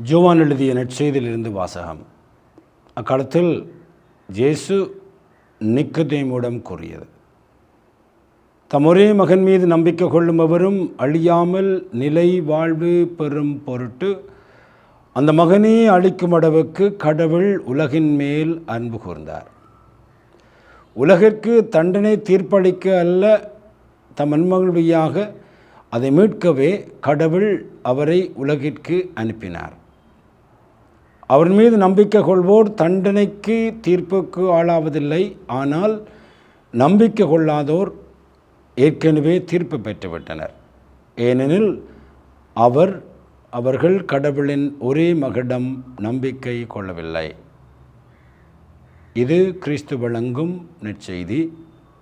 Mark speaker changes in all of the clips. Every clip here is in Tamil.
Speaker 1: யோவான் எழுதிய நற்செய்தியிலிருந்து வாசகம். அக்காலத்தில் இயேசு நிக்கோதேமுவிடம் கூறியது, தம் ஒரே மகன் மீது நம்பிக்கை கொள்ளும் எவரும் அழியாமல் நிலை வாழ்வு பெறும் பொருட்டு அந்த மகனே அழிக்கும் அளவுக்கு கடவுள் உலகின் மேல் அன்பு கூர்ந்தார். உலகிற்கு தண்டனை தீர்ப்பளிக்க அல்ல, தம் அன்மகள் வழியாக அதை மீட்கவே கடவுள் அவரை உலகிற்கு அனுப்பினார். அவர் மீது நம்பிக்கை கொள்வோர் தண்டனைக்கு தீர்ப்புக்கு ஆளாவதில்லை, ஆனால் நம்பிக்கை கொள்ளாதோர் ஏற்கனவே தீர்ப்பு பெற்றுவிட்டனர். ஏனெனில் அவர்கள் கடவுளின் ஒரே மகனிடம் நம்பிக்கை கொள்ளவில்லை. இது கிறிஸ்து வழங்கும் நற்செய்தி.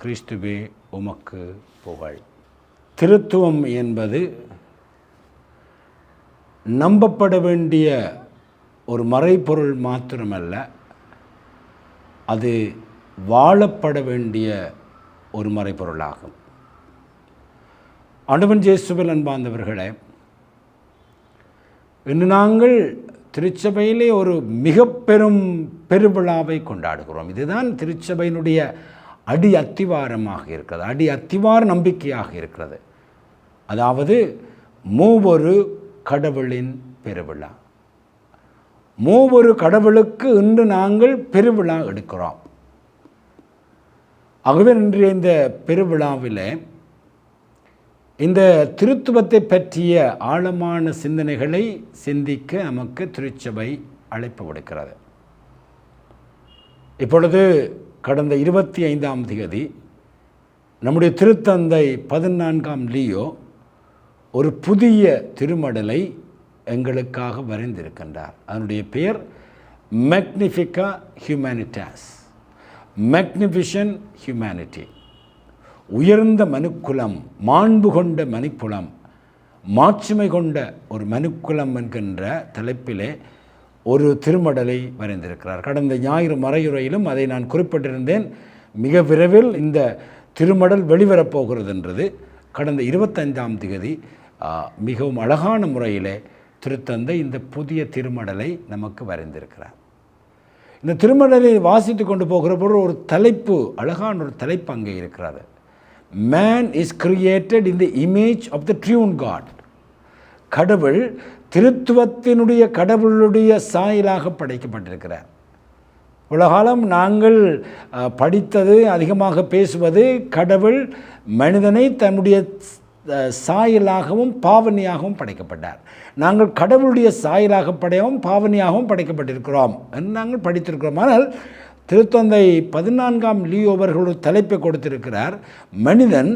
Speaker 1: கிறிஸ்துவே உமக்கு புகழ். திருத்துவம் என்பது நம்பப்பட வேண்டிய ஒரு மறைபொருள் மாத்திரமல்ல, அது வாழப்பட வேண்டிய ஒரு மறைபொருளாகும். ஆண்டவன் இயேசுவில் அன்பார்ந்தவர்களே, இன்று நாங்கள் திருச்சபையிலே ஒரு மிக பெரும் பெருவிழாவை கொண்டாடுகிறோம். இதுதான் திருச்சபையினுடைய அடி அத்திவாரமாக இருக்கிறது, அடி அத்திவார நம்பிக்கையாக இருக்கிறது. அதாவது மூவொரு கடவுளின் பெருவிழா. மூவொரு கடவுளுக்கு இன்று நாங்கள் பெருவிழா எடுக்கிறோம். ஆகவே இன்றைய இந்த பெருவிழாவில் இந்த திருத்துவத்தை பற்றிய ஆழமான சிந்தனைகளை சிந்திக்க நமக்கு திருச்சபை அழைப்பு விடுக்கிறது. இப்பொழுது கடந்த 25ஆம் தேதி நம்முடைய திருத்தந்தை 14ஆம் லியோ ஒரு புதிய திருமடலை எங்களுக்காக வரைந்திருக்கின்றார். அதனுடைய பெயர் மேக்னிஃபிகா ஹியூமனிட்டாஸ், மேக்னிஃபிஷன்ட் ஹியூமனிட்டி. உயர்ந்த மனுக்குலம், மாண்பு கொண்ட மனுக்குலம், மாட்சிமை கொண்ட ஒரு மனுக்குலம் என்கின்ற தலைப்பிலே ஒரு திருமடலை வரைந்திருக்கிறார். கடந்த ஞாயிறு மறையுரையிலும் அதை நான் குறிப்பிட்டிருந்தேன். மிக விரைவில் இந்த திருமடல் வெளிவரப்போகிறது என்றது. கடந்த 25ஆம் தேதி மிகவும் அழகான முறையிலே திருத்தந்தை இந்த புதிய திருமடலை நமக்கு வரைந்திருக்கிறார். இந்த திருமடலை வாசித்து கொண்டு போகிற பொழுது ஒரு தலைப்பு, அழகான ஒரு தலைப்பு அங்கே இருக்கிறது. Man is created in the image of the triune God. கடவுள் திருத்துவத்தினுடைய கடவுளுடைய சாயலாக படைக்கப்பட்டிருக்கிறார். உலகாலம் நாங்கள் படித்தது, அதிகமாக பேசுவது, கடவுள் மனிதனை தன்னுடைய சாயலாகவும் பாவனையாகவும் படைக்கப்பட்டார். நாங்கள் கடவுளுடைய சாயலாக படையவும் பாவனையாகவும் படைக்கப்பட்டிருக்கிறோம் என்று நாங்கள் படித்திருக்கிறோம். ஆனால் திருத்தந்தை 14ஆம் லியோ அவர்கள் ஒரு தலைப்பை கொடுத்திருக்கிறார். மனிதன்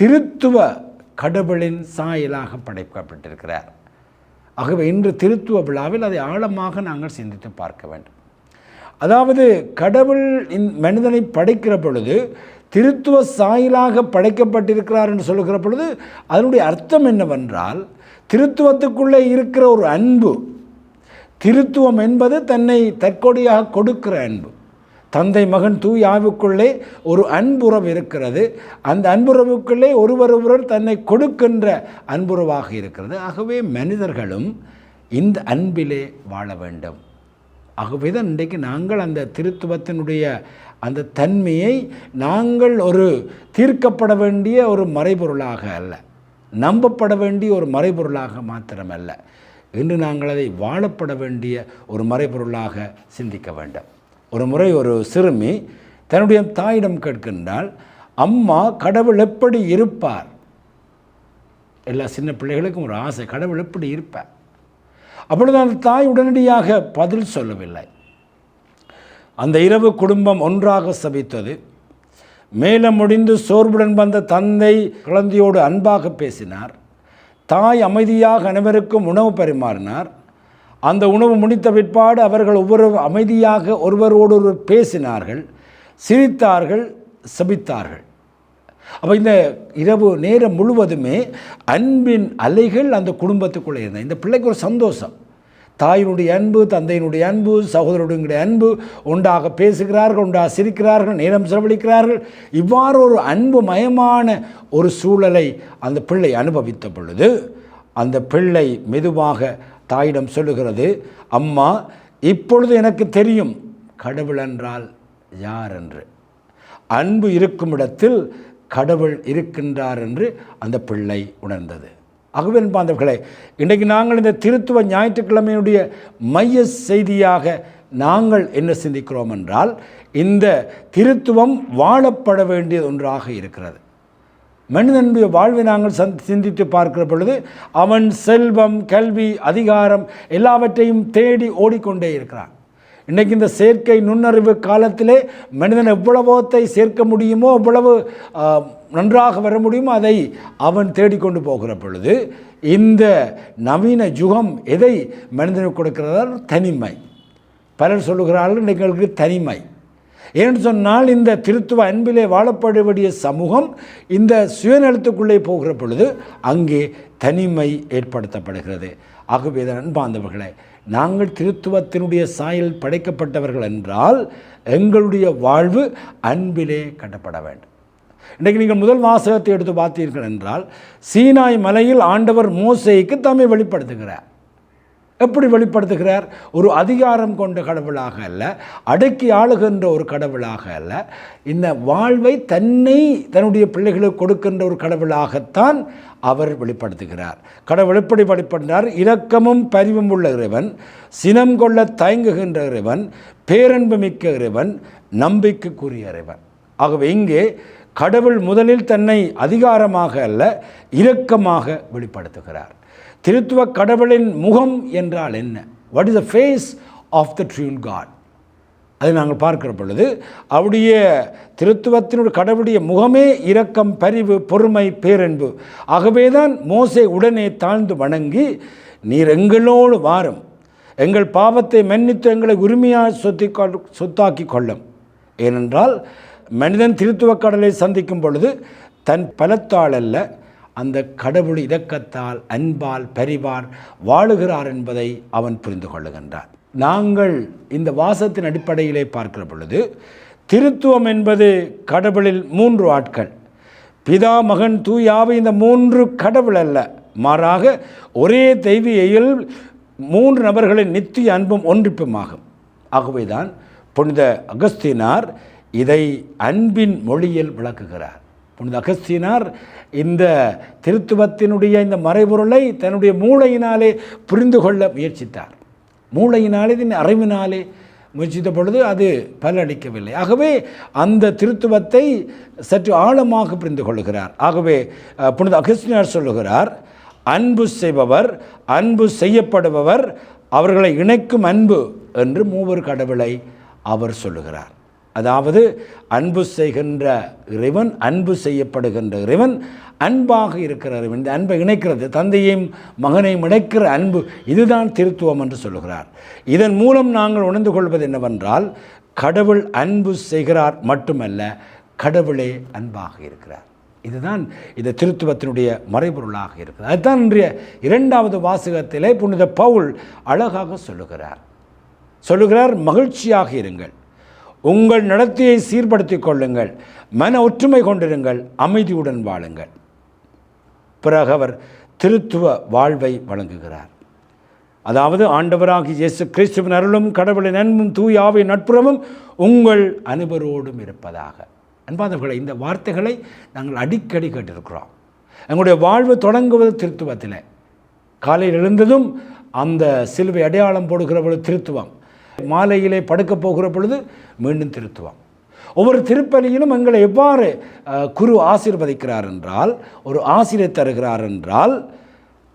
Speaker 1: திருத்துவ கடவுளின் சாயலாக படைக்கப்பட்டிருக்கிறார். ஆகவே இன்று திருத்துவ விழாவில் அதை ஆழமாக நாங்கள் சிந்தித்து பார்க்க வேண்டும். அதாவது கடவுள் மனிதனை படைக்கிற பொழுது திருத்துவ சாயலாக படைக்கப்பட்டிருக்கிறார் என்று சொல்லுகிற பொழுது அதனுடைய அர்த்தம் என்னவென்றால், திருத்துவத்துக்குள்ளே இருக்கிற ஒரு அன்பு. திருத்துவம் என்பது தன்னை தற்கொடையாக கொடுக்கிற அன்பு. தந்தை மகன் தூய் ஆவிக்குள்ளே ஒரு அன்புறவு இருக்கிறது. அந்த அன்புறவுக்குள்ளே ஒருவர் தன்னை கொடுக்கின்ற அன்புறவாக இருக்கிறது. ஆகவே மனிதர்களும் இந்த அன்பிலே வாழ வேண்டும். ஆகவே தான் இன்றைக்கு நாங்கள் அந்த திருத்துவத்தினுடைய அந்த தன்மையை நாங்கள் ஒரு தீர்க்கப்பட வேண்டிய ஒரு மறைபொருளாக அல்ல, நம்பப்பட வேண்டிய ஒரு மறைபொருளாக மாத்திரமல்ல, இன்று நாங்கள் அதை வாழப்பட வேண்டிய ஒரு மறைபொருளாக சிந்திக்க வேண்டும். ஒரு முறை ஒரு சிறுமி தன்னுடைய தாயிடம் கேட்கின்றால், அம்மா கடவுள் எப்படி இருப்பார்? எல்லா சின்ன பிள்ளைகளுக்கும் ஒரு ஆசை, கடவுள் எப்படி இருப்பார்? அப்பொழுது அந்த தாய் உடனடியாக பதில் சொல்லவில்லை. அந்த இரவு குடும்பம் ஒன்றாக சபித்தது. மேலே முடிந்து சோர்வுடன் வந்த தந்தை குழந்தையோடு அன்பாக பேசினார். தாய் அமைதியாக அனைவருக்கும் உணவு பரிமாறினார். அந்த உணவு முடித்த பிற்பாடு அவர்கள் ஒவ்வொரு அமைதியாக ஒருவரோடு பேசினார்கள், சிரித்தார்கள், சபித்தார்கள். அப்போ இந்த இரவு நேரம் முழுவதுமே அன்பின் அலைகள் அந்த குடும்பத்துக்குள்ளே இருந்தது. இந்த பிள்ளைக்கு ஒரு சந்தோஷம். தாயினுடைய அன்பு, தந்தையினுடைய அன்பு, சகோதரனுடைய அன்பு, ஒன்றாக பேசுகிறார்கள், ஒன்றாக சிரிக்கிறார்கள், நேரம் செலவழிக்கிறார்கள். இவ்வாறு ஒரு அன்பு மயமான ஒரு சூழலை அந்த பிள்ளை அனுபவித்த பொழுது அந்த பிள்ளை மெதுவாக தாயிடம் சொல்லுகிறது, அம்மா, இப்பொழுது எனக்கு தெரியும் கடவுள் என்றால் யார் என்று. அன்பு இருக்கும் இடத்தில் கடவுள் இருக்கின்றார் என்று அந்த பிள்ளை உணர்ந்தது. ஆகவே பாந்தவர்களே, இன்றைக்கு நாங்கள் இந்த திருத்துவ ஞாயிற்றுக்கிழமையினுடைய மைய செய்தியாக நாங்கள் என்ன சிந்திக்கிறோம் என்றால், இந்த திருத்துவம் வாழப்பட வேண்டியது ஒன்றாக இருக்கிறது. மனிதனுடைய வாழ்வை நாங்கள் சிந்தித்து பார்க்கிற பொழுது அவன் செல்வம், கல்வி, அதிகாரம் எல்லாவற்றையும் தேடி ஓடிக்கொண்டே இருக்கிறான். இன்றைக்கு இந்த செயற்கை நுண்ணறிவு காலத்திலே மனிதன் எவ்வளவோத்தை சேர்க்க முடியுமோ, எவ்வளவு நன்றாக வர முடியுமோ அதை அவன் தேடிக்கொண்டு போகிற பொழுது இந்த நவீன யுகம் எதை மனிதனுக்கு கொடுக்கிறார்? தனிமை. பலர் சொல்லுகிறார்கள் இன்றைக்கு தனிமை. ஏன்னு சொன்னால் இந்த திருத்துவ அன்பிலே வாழப்பட வேண்டிய சமூகம் இந்த சுயநலத்துக்குள்ளே போகிற பொழுது அங்கே தனிமை ஏற்படுத்தப்படுகிறது. ஆகவே தான் அன்பார்ந்தவர்களே, நாங்கள் திருத்துவத்தினுடைய சாயல் படைக்கப்பட்டவர்கள் என்றால் எங்களுடைய வாழ்வு அன்பிலே கட்டப்பட வேண்டும். இன்றைக்கு நீங்கள் முதல் வாசகத்தை எடுத்து பார்த்தீர்கள் என்றால், சீனாய் மலையில் ஆண்டவர் மோசேக்கு தம்மை வெளிப்படுத்துகிறார். எப்படி வெளிப்படுத்துகிறார்? ஒரு அதிகாரம் கொண்ட கடவுளாக அல்ல, அடக்கி ஆளுகின்ற ஒரு கடவுளாக அல்ல, இந்த வாழ்வை தன்னுடைய பிள்ளைகளுக்கு கொடுக்கின்ற ஒரு கடவுளாகத்தான் அவர் வெளிப்படுத்துகிறார். கடவுள் எப்படி வெளிப்படுத்தினார்? இரக்கமும் பரிவும் உள்ள இறைவன், சினம் கொள்ள தயங்குகின்ற இறைவன், பேரன்பு மிக்க இறைவன், நம்பிக்கைக்குரிய இறைவன். ஆகவே இங்கே கடவுள் முதலில் தன்னை அதிகாரமாக அல்ல, இரக்கமாக வெளிப்படுத்துகிறார். திருத்துவ கடவுளின் முகம் என்றால் என்ன? What is the face of the true God? அதை நாங்கள் பார்க்கிற பொழுது அவருடைய திருத்துவத்தினுடைய கடவுளுடைய முகமே இரக்கம், பரிவு, பொறுமை, பேரன்பு. ஆகவே தான் மோசே உடனே தாழ்ந்து வணங்கி, நீர் எங்களோடு வாரும், எங்கள் பாவத்தை மன்னித்து எங்களை உரிமையாக சொத்தாக்கி கொள்ளும். ஏனென்றால் மனிதன் திருத்துவ கடலை சந்திக்கும் பொழுது தன் பலத்தால் அல்ல, அந்த கடவுள் இரக்கத்தால், அன்பால், பரிவால் வாழுகிறார் என்பதை அவன் புரிந்து கொள்ளுகின்றான். நாங்கள் இந்த வாசத்தின் அடிப்படையிலே பார்க்கிற பொழுது திருத்துவம் என்பது கடவுளில் 3 ஆட்கள், பிதா, மகன், தூய ஆவி. இந்த 3 கடவுள் அல்ல, மாறாக ஒரே தெய்வீகையில் 3 நபர்களின் நித்திய அன்பும் ஒன்றிப்புமாகும். ஆகவேதான் புனித அகஸ்தீனார் இதை அன்பின் மொழியில் விளக்குகிறார். புனித அகஸ்தீனார் இந்த திருத்துவத்தினுடைய இந்த மறைபொருளை தன்னுடைய மூளையினாலே புரிந்து கொள்ள முயற்சித்தார். மூளையினாலே, அறிவினாலே முயற்சித்த பொழுது அது பலனளிக்கவில்லை. ஆகவே அந்த திருத்துவத்தை சற்று ஆழமாக புரிந்து கொள்கிறார். ஆகவே புனித அகஸ்தீனார் சொல்லுகிறார், அன்பு செய்பவர், அன்பு செய்யப்படுபவர், அவர்களை இணைக்கும் அன்பு என்று 3 கடவுளை அவர் சொல்லுகிறார். அதாவது அன்பு செய்கின்ற இறைவன், அன்பு செய்யப்படுகின்ற இறைவன், அன்பாக இருக்கிற இறைவன். இந்த அன்பை இணைக்கிறது, தந்தையையும் மகனையும் இணைக்கிற அன்பு, இதுதான் திருத்துவம் என்று சொல்லுகிறார். இதன் மூலம் நாங்கள் உணர்ந்து கொள்வது என்னவென்றால், கடவுள் அன்பு செய்கிறார் மட்டுமல்ல, கடவுளே அன்பாக இருக்கிறார். இதுதான் இந்த திருத்துவத்தினுடைய மறைபொருளாக இருக்கிறது. அதுதான் இன்றைய 2வது வாசகத்திலே புனித பவுல் அழகாக சொல்லுகிறார், மகிழ்ச்சியாக இருங்கள், உங்கள் நடத்தையை சீர்படுத்திக் கொள்ளுங்கள், மன ஒற்றுமை கொண்டிருங்கள், அமைதியுடன் வாழுங்கள். பிறகு அவர் திருத்துவ வாழ்வை வழங்குகிறார். அதாவது ஆண்டவராகிய இயேசு கிறிஸ்துவின் அருளும் கடவுளின் அன்பும் தூய ஆவியின் நட்புறவும் உங்கள் அனைவரோடும் இருப்பதாக. அன்பானவர்களே, இந்த வார்த்தைகளை நாங்கள் அடிக்கடி கேட்டிருக்கிறோம். எங்களுடைய வாழ்வு தொடங்குவது திருத்துவத்தில். காலையில் எழுந்ததும் அந்த சிலுவை அடையாளம் போடுகிற பொழுது திருத்துவம், மாலையிலே படுக்கப் போகிற பொழுது மீண்டும் திருத்துவம். ஒவ்வொரு திருப்பலியிலும் எங்களை எவ்வாறு குரு ஆசீர்வதிக்கிறார் என்றால், ஒரு ஆசிரியர் தருகிறார் என்றால்,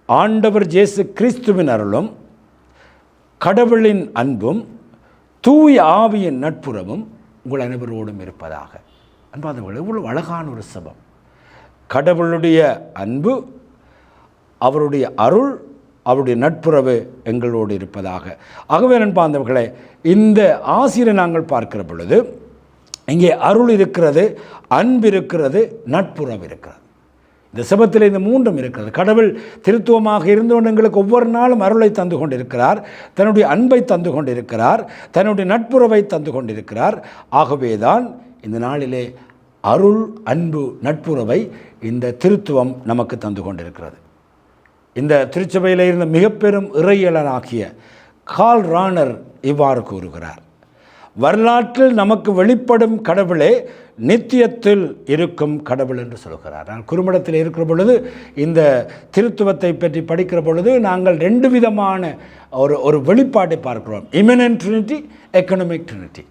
Speaker 1: ஆண்டவர் இயேசு கிறிஸ்துவின் அருளும் கடவுளின் அன்பும் தூய ஆவியின் நட்புறவும் உங்கள் அனைவரோடும் இருப்பதாக. அன்பானவர்களே, எவ்வளவு அழகான ஒரு சபம்! கடவுளுடைய அன்பு, அவருடைய அருள், அவருடைய நட்புறவு எங்களோடு இருப்பதாக. ஆகவே அன்பார்ந்தவர்களே, இந்த ஆசிரியரை நாங்கள் பார்க்கிற பொழுது இங்கே அருள் இருக்கிறது, அன்பு இருக்கிறது, நட்புறவு இருக்கிறது. இந்த செபத்தில் இந்த 3ம் இருக்கிறது. கடவுள் திருத்துவமாக இருந்து கொண்டு எங்களுக்கு ஒவ்வொரு நாளும் அருளை தந்து கொண்டிருக்கிறார், தன்னுடைய அன்பை தந்து கொண்டிருக்கிறார், தன்னுடைய நட்புறவை தந்து கொண்டிருக்கிறார். ஆகவேதான் இந்த நாளிலே அருள், அன்பு, நட்புறவை இந்த திருத்துவம் நமக்கு தந்து கொண்டிருக்கிறது. இந்த திருச்சபையில் இருந்த மிக பெரும் இறையியலாகிய கார்ல் ரானர் இவ்வாறு கூறுகிறார்: வரலாற்றில் நமக்கு வெளிப்படும் கடவுளே நித்தியத்தில் இருக்கும் கடவுள் என்று சொல்கிறார். நான் குறும்படத்தில் இருக்கிற பொழுது இந்த திருத்துவத்தை பற்றி படிக்கிற பொழுது நாங்கள் ரெண்டு விதமான ஒரு வெளிப்பாட்டை பார்க்கிறோம். இமினன்ட் ட்ரினிட்டி, எக்கனாமிக் ட்ரினிட்டி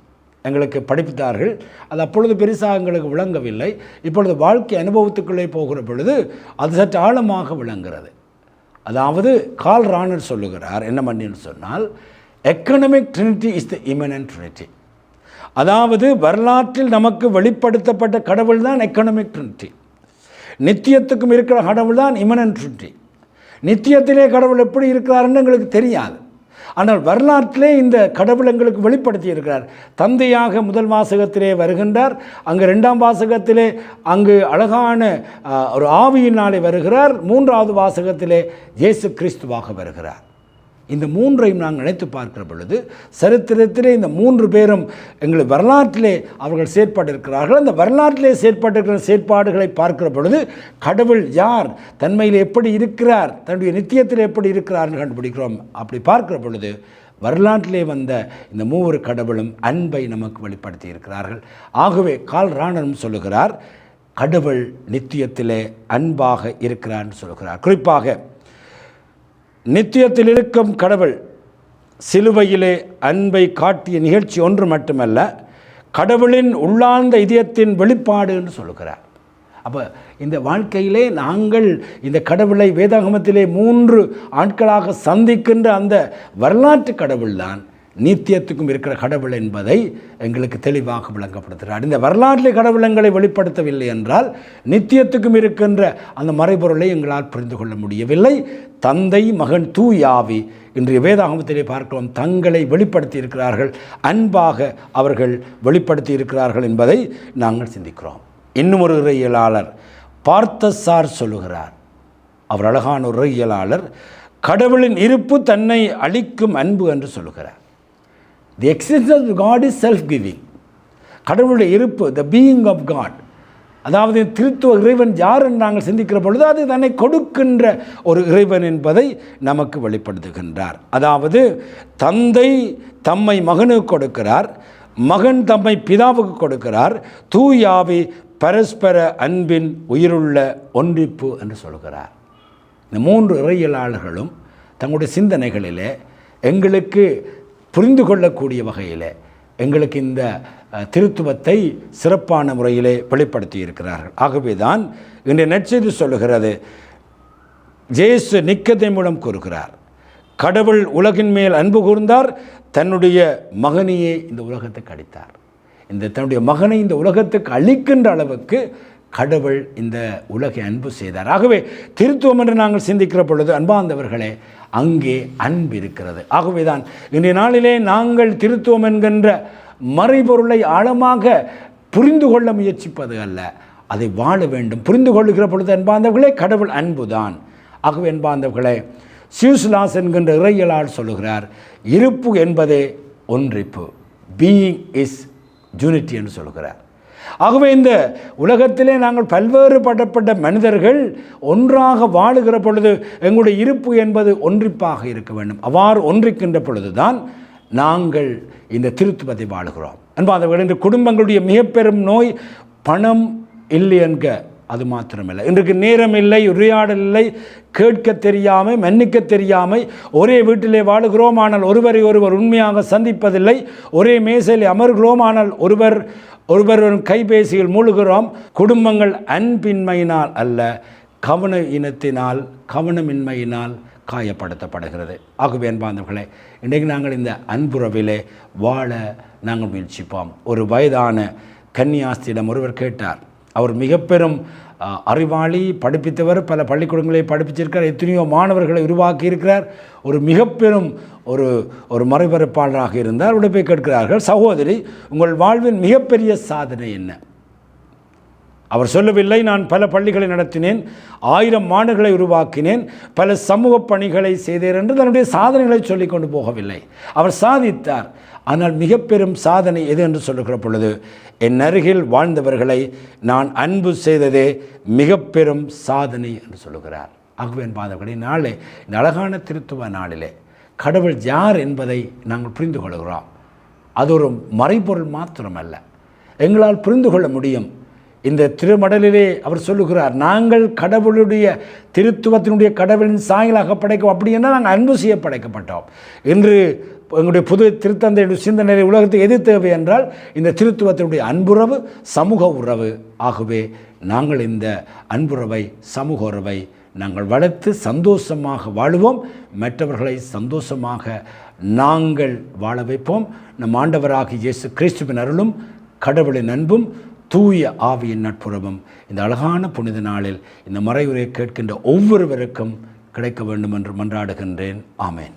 Speaker 1: எங்களுக்கு படிப்பித்தார்கள். அது அப்பொழுது பெருசாக எங்களுக்கு விளங்கவில்லை. இப்பொழுது வாழ்க்கை அனுபவத்துக்குள்ளே போகிற பொழுது அது சற்று ஆழமாக விளங்குகிறது. அதாவது கார்ல் ரானர் சொல்லுகிறார் என்ன பண்ணின்னு சொன்னால், economic Trinity is the immanent Trinity. அதாவது வரலாற்றில் நமக்கு வெளிப்படுத்தப்பட்ட கடவுள் தான் எக்கனாமிக் ட்ரினிட்டி. நித்தியத்துக்கும் இருக்கிற கடவுள் தான் இமினன்ட் ட்ரினிட்டி. நித்தியத்திலே கடவுள் எப்படி இருக்கிறாருன்னு எங்களுக்கு தெரியாது. ஆனால் வரலாற்றிலே இந்த கடவுள் எங்களுக்கு வெளிப்படுத்தி இருக்கிறார். தந்தையாக முதல் வாசகத்திலே வருகின்றார். அங்கு இரண்டாம் வாசகத்திலே அங்கு அழகான ஒரு ஆவியினாலே வருகிறார். மூன்றாவது வாசகத்திலே இயேசு கிறிஸ்துவாக வருகிறார். இந்த மூன்றையும் நாங்கள் நினைத்து பார்க்கிற பொழுது சரித்திரத்திலே இந்த மூன்று பேரும் எங்கள் வரலாற்றிலே அவர்கள் செயற்பட்டிருக்கிறார்கள். அந்த வரலாற்றிலே செயற்பட்டிருக்கிற செயற்பாடுகளை பார்க்கிற பொழுது கடவுள் யார், தன்மையில் எப்படி இருக்கிறார், தன்னுடைய நித்தியத்தில் எப்படி இருக்கிறார்னு கண்டுபிடிக்கிறோம். அப்படி பார்க்கிற பொழுது வரலாற்றிலே வந்த இந்த மூவர் கடவுளும் அன்பை நமக்கு வெளிப்படுத்தி இருக்கிறார்கள். ஆகவே கார்ல் ரானரும் சொல்லுகிறார், கடவுள் நித்தியத்திலே அன்பாக இருக்கிறார்னு சொல்கிறார். குறிப்பாக நித்தியத்தில் இருக்கும் கடவுள் சிலுவையிலே அன்பை காட்டிய நிகழ்ச்சி ஒன்று மட்டுமல்ல, கடவுளின் உள்ளார்ந்த இதயத்தின் வெளிப்பாடு என்று சொல்லுகிறார். அப்போ இந்த வாழ்க்கையிலே நாங்கள் இந்த கடவுளை வேதாகமத்திலே 3 ஆட்களாக சந்திக்கின்ற அந்த வரலாற்று கடவுள்தான் நித்தியத்துக்கும் இருக்கிற கடவுள் என்பதை எங்களுக்கு தெளிவாக விளங்கப்படுத்துகிறார். இந்த வரலாற்றிலே கடவுள் எங்களை வெளிப்படுத்தவில்லை என்றால் நித்தியத்துக்கும் இருக்கின்ற அந்த மறைபொருளை எங்களால் புரிந்து கொள்ள முடியவில்லை. தந்தை, மகன், தூய ஆவி இன்றைய வேதாகமத்திலே பார்க்கிறோம், தங்களை வெளிப்படுத்தி இருக்கிறார்கள், அன்பாக அவர்கள் வெளிப்படுத்தி இருக்கிறார்கள் என்பதை நாங்கள் சிந்திக்கிறோம். இன்னும் ஒரு இறையியலாளர் பார்த்தசார் சொல்லுகிறார். அவர் அழகான ஒரு இறையியலாளர். கடவுளின் இருப்பு தன்னை அளிக்கும் அன்பு என்று சொல்லுகிறார். The existence of God is self-giving. கடவுளுடைய இருப்பு, the being of God, அதாவது திருத்துவ இறைவன் யார் என்று நாங்கள் சிந்திக்கிற பொழுது அது தன்னை கொடுக்கின்ற ஒரு இறைவன் என்பதை நமக்கு வெளிப்படுத்துகின்றார். அதாவது தந்தை தம்மை மகனுக்கு கொடுக்கிறார், மகன் தம்மை பிதாவுக்கு கொடுக்கிறார், தூய ஆவி பரஸ்பர அன்பின் உயிருள்ள ஒன்றிப்பு என்று சொல்கிறார். இந்த 3 இறையியலாளர்களும் தங்களுடைய சிந்தனைகளிலே எங்களுக்கு புரிந்து கொள்ளக்கூடிய வகையில் எங்களுக்கு இந்த திருத்துவத்தை சிறப்பான முறையிலே வெளிப்படுத்தி இருக்கிறார்கள். ஆகவே தான் இன்றைய நற்செய்தி சொல்லுகிறது, இயேசு நிக்கதேமிடம் கூறுகிறார், கடவுள் உலகின் மேல் அன்பு கூர்ந்தார், தன்னுடைய மகனையே இந்த உலகத்துக்கு அளித்தார். தன்னுடைய மகனை இந்த உலகத்துக்கு அளிக்கின்ற அளவுக்கு கடவுள் இந்த உலகை அன்பு செய்தார். ஆகவே திருத்துவம் என்று நாங்கள் சிந்திக்கிற பொழுது அன்பார்ந்தவர்களே, அங்கே அன்பு இருக்கிறது. ஆகவே தான் இன்றைய நாளிலே நாங்கள் திருத்துவம் என்கின்ற மறைபொருளை ஆழமாக புரிந்து கொள்ள முயற்சிப்பது அல்ல, அதை வாழ வேண்டும். புரிந்து கொள்ளுகிற பொழுது அன்பார்ந்தவர்களே, கடவுள் அன்புதான். ஆகவே அன்பார்ந்தவர்களே, சியூஸ்லாஸ் என்கின்ற இறையியலாளர் சொல்லுகிறார், இருப்பு என்பதே ஒன்றிப்பு, பீயிங் இஸ் யூனிட்டி என்று சொல்கிறார். ஆகவே இந்த உலகத்திலே நாங்கள் பல்வேறுபட்ட மனிதர்கள் ஒன்றாக வாழுகிற பொழுது எங்களுடைய இருப்பு என்பது ஒன்றிப்பாக இருக்க வேண்டும். அவ்வாறு ஒன்றிக்கின்ற பொழுதுதான் நாங்கள் இந்த திருத்துவத்தை வாழுகிறோம். அன்பாதவர்கள், இன்று குடும்பங்களுடைய மிக பெரும் நோய் பணம் இல்லை என்க. அது மாத்திரமில்லை, இன்றைக்கு நேரம் இல்லை, உரையாடல் இல்லை, கேட்க தெரியாமல், மன்னிக்க தெரியாமல் ஒரே வீட்டிலே வாழுகிறோம், ஆனால் ஒருவரை ஒருவர் உண்மையாக சந்திப்பதில்லை. ஒரே மேசையில் அமர்கிறோம், ஆனால் ஒருவர் கைபேசியில் மூழ்கிறோம். குடும்பங்கள் அன்பின்மையினால் அல்ல, கவனமின்மையினால் காயப்படுத்தப்படுகிறது. ஆகவே அன்பார்ந்தவர்களே, இன்றைக்கு நாங்கள் இந்த அன்புறவிலே வாழ நாங்கள் முயற்சிப்போம். ஒரு வயதான கன்னியாஸ்தியிடம் ஒருவர் கேட்டார். அவர் மிக பெரும் அறிவாளி, படிப்பித்தவர், பல பள்ளிக்கூடங்களை படிப்பிச்சிருக்கிறார், எத்தனையோ மாணவர்களை உருவாக்கி இருக்கிறார், ஒரு மிக பெரும் ஒரு மறைபரப்பாளராக இருந்தார். அவருடைய போய் கேட்கிறார்கள், சகோதரி, உங்கள் வாழ்வின் மிகப்பெரிய சாதனை என்ன? அவர் சொல்லவில்லை, நான் பல பள்ளிகளை நடத்தினேன், 1000 மாணவர்களை உருவாக்கினேன், பல சமூக பணிகளை செய்தேன் என்று தன்னுடைய சாதனைகளை சொல்லிக் கொண்டு போகவில்லை. அவர் சாதித்தார். ஆனால் மிக பெரும் சாதனை எது என்று சொல்லுகிற பொழுது, என் அருகில் வாழ்ந்தவர்களை நான் அன்பு செய்ததே மிக பெரும் சாதனை என்று சொல்லுகிறார். ஆகவே பாதவர்களே, நாளே இந்த அழகான திருத்துவ நாளிலே கடவுள் யார் என்பதை நாங்கள் புரிந்து கொள்கிறோம். அது ஒரு மறைபொருள் மாத்திரமல்ல, எங்களால் புரிந்து கொள்ள முடியும். இந்த திருமடலிலே அவர் சொல்லுகிறார், நாங்கள் கடவுளுடைய திருத்துவத்தினுடைய கடவுளின் சாயலாக படைக்கும். அப்படி என்ன நாங்கள் அன்பு செய்ய படைக்கப்பட்டோம். இன்று எங்களுடைய புது திருத்தந்தையுடைய சிந்தனை உலகத்துக்கு எது தேவை என்றால் இந்த திருத்துவத்தினுடைய அன்புறவு, சமூக உறவு. ஆகவே நாங்கள் இந்த அன்புறவை, சமூக உறவை நாங்கள் வளர்த்து சந்தோஷமாக வாழுவோம். மற்றவர்களை சந்தோஷமாக நாங்கள் வாழ வைப்போம். நம் ஆண்டவராகிய இயேசு கிறிஸ்துவின் அருளும் கடவுளின் அன்பும் தூய ஆவியின் நட்புறவும் இந்த அழகான புனித நாளில் இந்த மறையுரையை கேட்கின்ற ஒவ்வொருவருக்கும் கிடைக்க வேண்டும் என்று மன்றாடுகின்றேன். ஆமேன்.